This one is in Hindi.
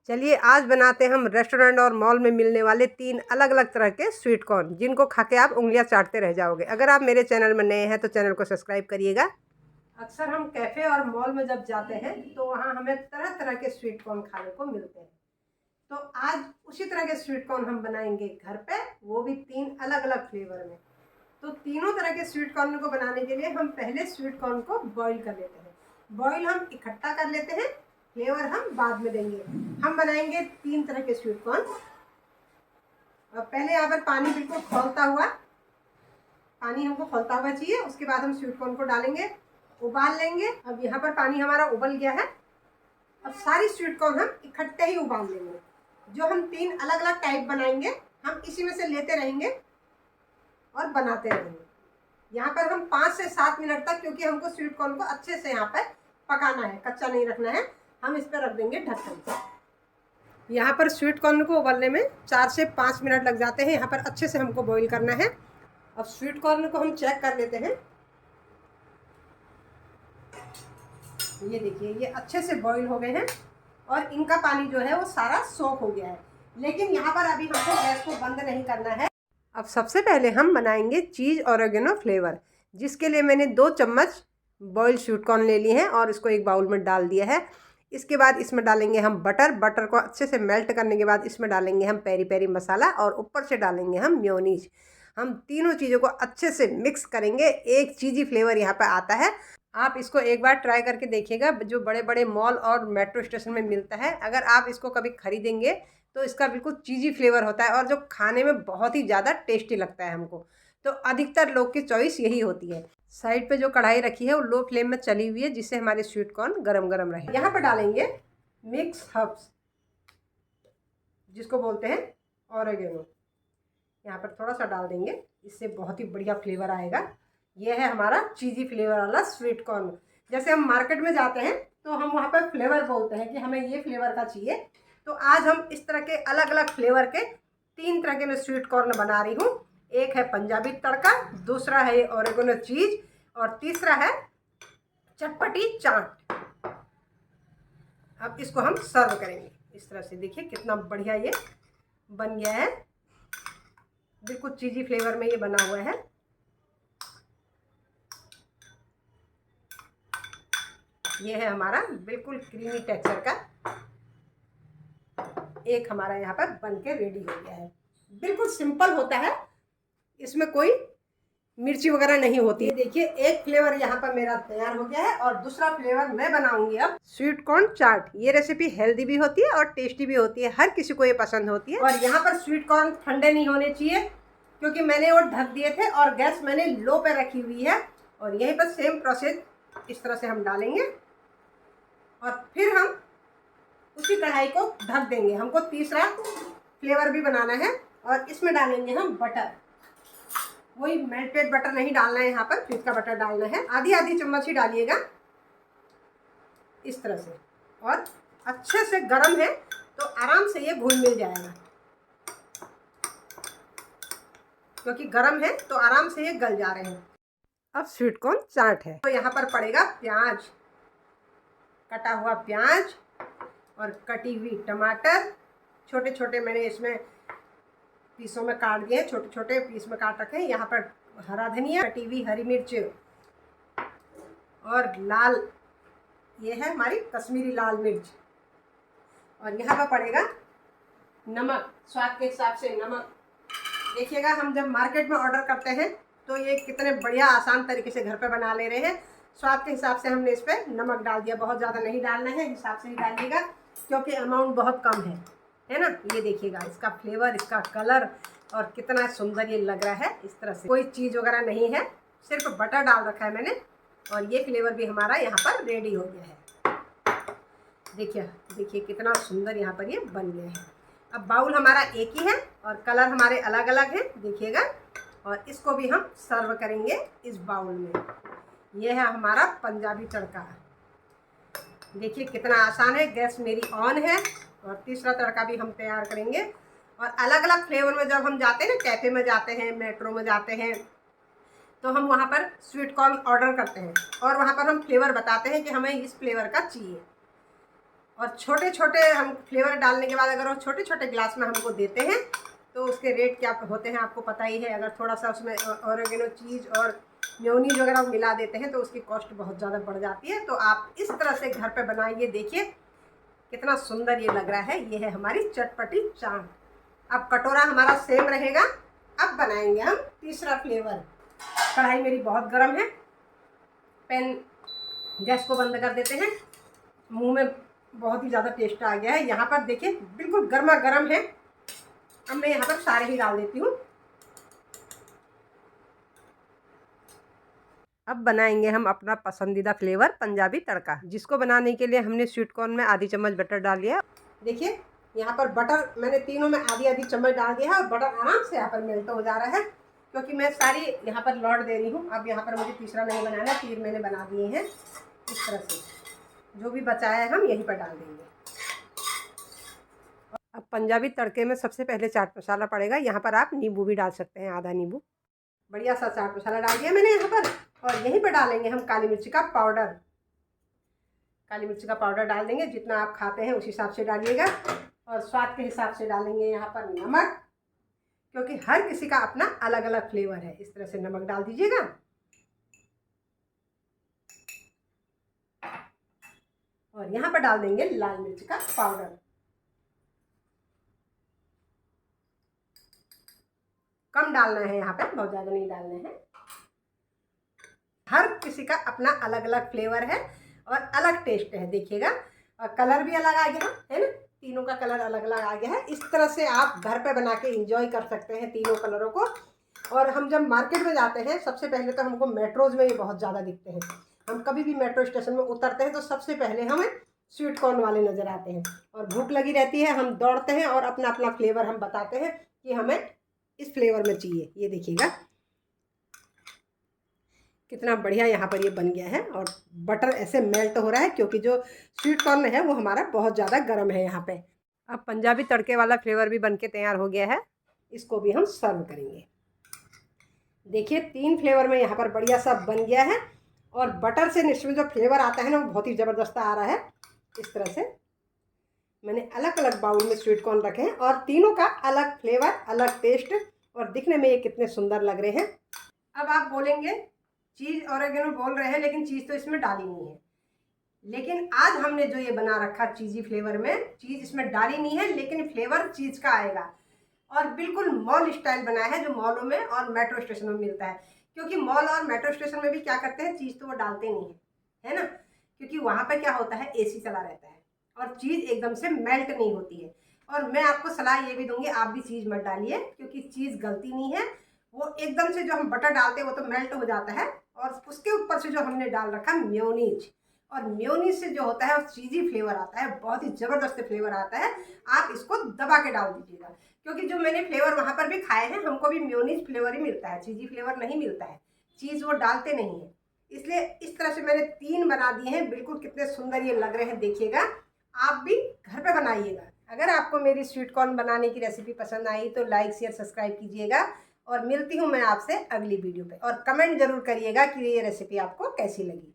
चलिए आज बनाते हैं हम रेस्टोरेंट और मॉल में मिलने वाले 3 अलग अलग तरह के स्वीट कॉर्न, जिनको खा के आप उंगलियां चाटते रह जाओगे। अगर आप मेरे चैनल में नए हैं तो चैनल को सब्सक्राइब करिएगा। अक्सर हम कैफ़े और मॉल में जब जाते हैं तो वहाँ हमें तरह तरह के स्वीट कॉर्न खाने को मिलते हैं। तो आज उसी तरह के स्वीट कॉर्न हम बनाएंगे घर पे, वो भी 3 अलग अलग फ्लेवर में। तो तीनों तरह के स्वीट कॉर्न को बनाने के लिए हम पहले स्वीट कॉर्न को बॉईल कर लेते हैं। बॉईल हम इकट्ठा कर लेते हैं, फ्लेवर हम बाद में देंगे। हम बनाएंगे 3 तरह के स्वीट कॉर्न। और पहले यहाँ पर पानी बिल्कुल खौलता हुआ, पानी हमको खौलता हुआ चाहिए। उसके बाद हम स्वीट कॉर्न को डालेंगे, उबाल लेंगे। अब यहाँ पर पानी हमारा उबल गया है। अब सारी स्वीट कॉर्न हम इकट्ठे ही उबाल लेंगे। जो हम 3 अलग अलग टाइप बनाएंगे, हम इसी में से लेते रहेंगे और बनाते रहेंगे। यहाँ पर हम 5 से 7 मिनट तक, क्योंकि हमको स्वीट कॉर्न को अच्छे से यहाँ पर पकाना है, कच्चा नहीं रखना है, हम इस पर रख देंगे ढक्कन। यहाँ पर स्वीट कॉर्न को उबलने में 4 से 5 मिनट लग जाते हैं। यहाँ पर अच्छे से हमको बॉईल करना है। अब स्वीट कॉर्न को हम चेक कर लेते हैं। ये देखिए, ये अच्छे से बॉईल हो गए हैं और इनका पानी जो है वो सारा सोख हो गया है। लेकिन यहाँ पर अभी हमको गैस को बंद नहीं करना है। अब सबसे पहले हम बनाएंगे चीज़ ऑरिगेनो फ्लेवर, जिसके लिए मैंने 2 चम्मच बॉइल्ड स्वीट कॉर्न ले लिए हैं और इसको एक बाउल में डाल दिया है। इसके बाद इसमें डालेंगे हम बटर। बटर को अच्छे से मेल्ट करने के बाद इसमें डालेंगे हम पेरी पेरी मसाला और ऊपर से डालेंगे हम मेयोनीज। हम तीनों चीज़ों को अच्छे से मिक्स करेंगे। एक चीज़ी फ्लेवर यहाँ पर आता है। आप इसको एक बार ट्राई करके देखिएगा, जो बड़े बड़े मॉल और मेट्रो स्टेशन में मिलता है। अगर आप इसको कभी खरीदेंगे तो इसका बिल्कुल चीज़ी फ्लेवर होता है और जो खाने में बहुत ही ज़्यादा टेस्टी लगता है हमको। तो अधिकतर लोग की चॉइस यही होती है। साइड पे जो कढ़ाई रखी है वो लो फ्लेम में चली हुई है, जिससे हमारे स्वीट कॉर्न गरम गरम रहे। यहाँ पर डालेंगे मिक्स हर्ब्स, जिसको बोलते हैं ऑरिगेनो। यहाँ पर थोड़ा सा डाल देंगे, इससे बहुत ही बढ़िया फ्लेवर आएगा। यह है हमारा चीज़ी फ्लेवर वाला स्वीट कॉर्न। जैसे हम मार्केट में जाते हैं तो हम वहाँ पर फ्लेवर बोलते हैं कि हमें ये फ्लेवर का चाहिए। तो आज हम इस तरह के अलग अलग फ्लेवर के 3 तरह के मैं स्वीट कॉर्न बना रही हूँ। एक है पंजाबी तड़का, दूसरा है ऑरिगेनो चीज़ और तीसरा है चटपटी चाट। अब इसको हम सर्व करेंगे इस तरह से। देखिए कितना बढ़िया ये बन गया है, बिल्कुल चीज़ी फ्लेवर में ये बना हुआ है। ये है हमारा बिल्कुल क्रीमी टेक्सचर का एक हमारा यहाँ पर बन के रेडी हो गया है। बिल्कुल सिंपल होता है, इसमें कोई मिर्ची वगैरह नहीं होती है। देखिए एक फ्लेवर यहाँ पर मेरा तैयार हो गया है और दूसरा फ्लेवर मैं बनाऊंगी अब, स्वीट कॉर्न चाट। ये रेसिपी हेल्दी भी होती है और टेस्टी भी होती है, हर किसी को ये पसंद होती है। और यहाँ पर स्वीट कॉर्न ठंडे नहीं होने चाहिए, क्योंकि मैंने वो ढक दिए थे और गैस मैंने लो पे रखी हुई है। और यहीं पर सेम प्रोसेस इस तरह से हम डालेंगे और फिर हम उसी कढ़ाई को ढक देंगे। हमको तीसरा फ्लेवर भी बनाना है और इसमें डालेंगे हम बटर। वही मेल्टेड बटर नहीं डालना है, यहाँ पर फ्रिज का बटर डालना है। आधी आधी चम्मच ही डालिएगा इस तरह से। और अच्छे से गर्म है तो आराम से ये घुल मिल जाएगा, क्योंकि गर्म है तो आराम से ये गल जा रहे हैं। अब स्वीट कॉर्न चाट है तो यहाँ पर पड़ेगा प्याज, कटा हुआ प्याज और कटी हुई टमाटर। छोटे छोटे मैंने इसमें पीसों में काट दिए, छोटे छोटे पीस में काट रखे हैं। यहाँ पर हरा धनिया, कटी हुई हरी मिर्च और लाल, ये है हमारी कश्मीरी लाल मिर्च। और यहाँ पर पड़ेगा नमक, स्वाद के हिसाब से नमक। देखिएगा हम जब मार्केट में ऑर्डर करते हैं तो ये कितने बढ़िया आसान तरीके से घर पे बना ले रहे हैं। स्वाद के हिसाब से हमने इस पर नमक डाल दिया, बहुत ज़्यादा नहीं डालना है, हिसाब से ही डालिएगा, क्योंकि अमाउंट बहुत कम है ना। ये देखिएगा इसका फ्लेवर, इसका कलर और कितना सुंदर ये लग रहा है। इस तरह से कोई चीज़ वगैरह नहीं है, सिर्फ बटर डाल रखा है मैंने और ये फ्लेवर भी हमारा यहाँ पर रेडी हो गया है। देखिए देखिए कितना सुंदर यहाँ पर ये बन गया है। अब बाउल हमारा एक ही है और कलर हमारे अलग अलग हैं, देखिएगा। और इसको भी हम सर्व करेंगे इस बाउल में। यह है हमारा पंजाबी तड़का। देखिए कितना आसान है, गैस मेरी ऑन है। और तीसरा तड़का भी हम तैयार करेंगे। और अलग अलग फ्लेवर में जब हम जाते हैं ना, कैफ़े में जाते हैं, मेट्रो में जाते हैं, तो हम वहाँ पर स्वीट कॉर्न ऑर्डर करते हैं और वहाँ पर हम फ्लेवर बताते हैं कि हमें इस फ्लेवर का चाहिए। और छोटे छोटे हम फ्लेवर डालने के बाद अगर वो छोटे छोटे गिलास में हमको देते हैं तो उसके रेट क्या होते हैं आपको पता ही है। अगर थोड़ा सा उसमें ऑरिगेनो चीज़ और मेयोनीज वगैरह मिला देते हैं तो उसकी कॉस्ट बहुत ज़्यादा बढ़ जाती है। तो आप इस तरह से घर पे बनाइए, देखिए कितना सुंदर ये लग रहा है। ये है हमारी चटपटी चाट। अब कटोरा हमारा सेम रहेगा। अब बनाएंगे हम तीसरा फ्लेवर। कढ़ाई मेरी बहुत गर्म है। पैन गैस को बंद कर देते हैं। मुंह में बहुत ही ज़्यादा टेस्ट आ गया है। यहाँ पर देखिए बिल्कुल गर्मा गर्म है। अब मैं यहाँ पर सारे ही डाल देती हूँ। अब बनाएंगे हम अपना पसंदीदा फ्लेवर पंजाबी तड़का, जिसको बनाने के लिए हमने स्वीट कॉर्न में आधी चम्मच बटर डाल दिया। देखिए यहाँ पर बटर मैंने तीनों में आधी आधी चम्मच डाल दिया है और बटर आराम से यहाँ पर मेल्ट हो जा रहा है, क्योंकि मैं सारी यहाँ पर लौट दे रही हूँ। अब यहाँ पर मुझे तीसरा नहीं बनाना, 3 मैंने बना दिए हैं। इस तरह से जो भी बचा है हम यहीं पर डाल देंगे। अब पंजाबी तड़के में सबसे पहले चाट मसाला पड़ेगा। यहाँ पर आप नींबू भी डाल सकते हैं, आधा नींबू। बढ़िया सा चाट मसाला डाल दिया मैंने यहाँ पर। और यहीं पर डालेंगे हम काली मिर्च का पाउडर। काली मिर्च का पाउडर डाल देंगे, जितना आप खाते हैं उस हिसाब से डालिएगा। और स्वाद के हिसाब से डालेंगे यहाँ पर नमक, क्योंकि हर किसी का अपना अलग अलग फ्लेवर है। इस तरह से नमक डाल दीजिएगा। और यहाँ पर डाल देंगे लाल मिर्च का पाउडर। कम डालना है यहाँ पे, बहुत ज़्यादा नहीं डालना है। हर किसी का अपना अलग अलग फ्लेवर है और अलग टेस्ट है, देखिएगा। और कलर भी अलग आ गया है ना, तीनों का कलर अलग अलग आ गया है। इस तरह से आप घर पे बना के इंजॉय कर सकते हैं तीनों कलरों को। और हम जब मार्केट में जाते हैं सबसे पहले तो हमको मेट्रोज़ में ये बहुत ज़्यादा दिखते हैं। हम कभी भी मेट्रो स्टेशन में उतरते हैं तो सबसे पहले हमें स्वीट कॉर्न वाले नज़र आते हैं। और भूख लगी रहती है, हम दौड़ते हैं और अपना अपना फ्लेवर हम बताते हैं कि हमें इस फ्लेवर में चाहिए। ये देखिएगा कितना बढ़िया यहाँ पर ये बन गया है। और बटर ऐसे मेल्ट हो रहा है, क्योंकि जो स्वीट कॉर्न है वो हमारा बहुत ज़्यादा गर्म है यहाँ पे। अब पंजाबी तड़के वाला फ्लेवर भी बनके तैयार हो गया है। इसको भी हम सर्व करेंगे। देखिए 3 फ्लेवर में यहाँ पर बढ़िया सा बन गया है। और बटर से इसमें जो फ्लेवर आता है ना वो बहुत ही ज़बरदस्त आ रहा है। इस तरह से मैंने अलग अलग बाउल में स्वीट कॉर्न रखे हैं और तीनों का अलग फ्लेवर, अलग टेस्ट, और दिखने में ये कितने सुंदर लग रहे हैं। अब आप बोलेंगे चीज़ ऑरिगेनो बोल रहे हैं, लेकिन चीज़ तो इसमें डाली नहीं है। लेकिन आज हमने जो ये बना रखा चीज़ी फ्लेवर में, चीज़ इसमें डाली नहीं है, लेकिन फ्लेवर चीज़ का आएगा। और बिल्कुल मॉल स्टाइल बनाया है, जो मॉलों में और मेट्रो स्टेशन में मिलता है। क्योंकि मॉल और मेट्रो स्टेशन में भी क्या करते हैं, चीज़ तो वो डालते नहीं है ना, क्योंकि वहाँ पर क्या होता है, AC चला रहता है और चीज़ एकदम से मेल्ट नहीं होती है। और मैं आपको सलाह ये भी दूंगी, आप भी चीज़ मत डालिए, क्योंकि चीज़ गलती नहीं है। वो एकदम से जो हम बटर डालते हैं वो तो मेल्ट हो जाता है, और उसके ऊपर से जो हमने डाल रखा मेयोनीज, और मेयोनीज से जो होता है चीज़ी फ्लेवर आता है, बहुत ही ज़बरदस्त फ्लेवर आता है। आप इसको दबा के डाल दीजिएगा, क्योंकि जो मैंने फ्लेवर वहाँ पर भी खाए हैं, हमको भी मेयोनीज फ्लेवर ही मिलता है, चीज़ी फ्लेवर नहीं मिलता है। चीज़ वो डालते नहीं है, इसलिए इस तरह से मैंने 3 बना दिए हैं। बिल्कुल कितने सुंदर ये लग रहे हैं, देखिएगा। आप भी घर पे बनाइएगा। अगर आपको मेरी स्वीट कॉर्न बनाने की रेसिपी पसंद आई तो लाइक शेयर सब्सक्राइब कीजिएगा। और मिलती हूँ मैं आपसे अगली वीडियो पे। और कमेंट जरूर करिएगा कि ये रेसिपी आपको कैसी लगी।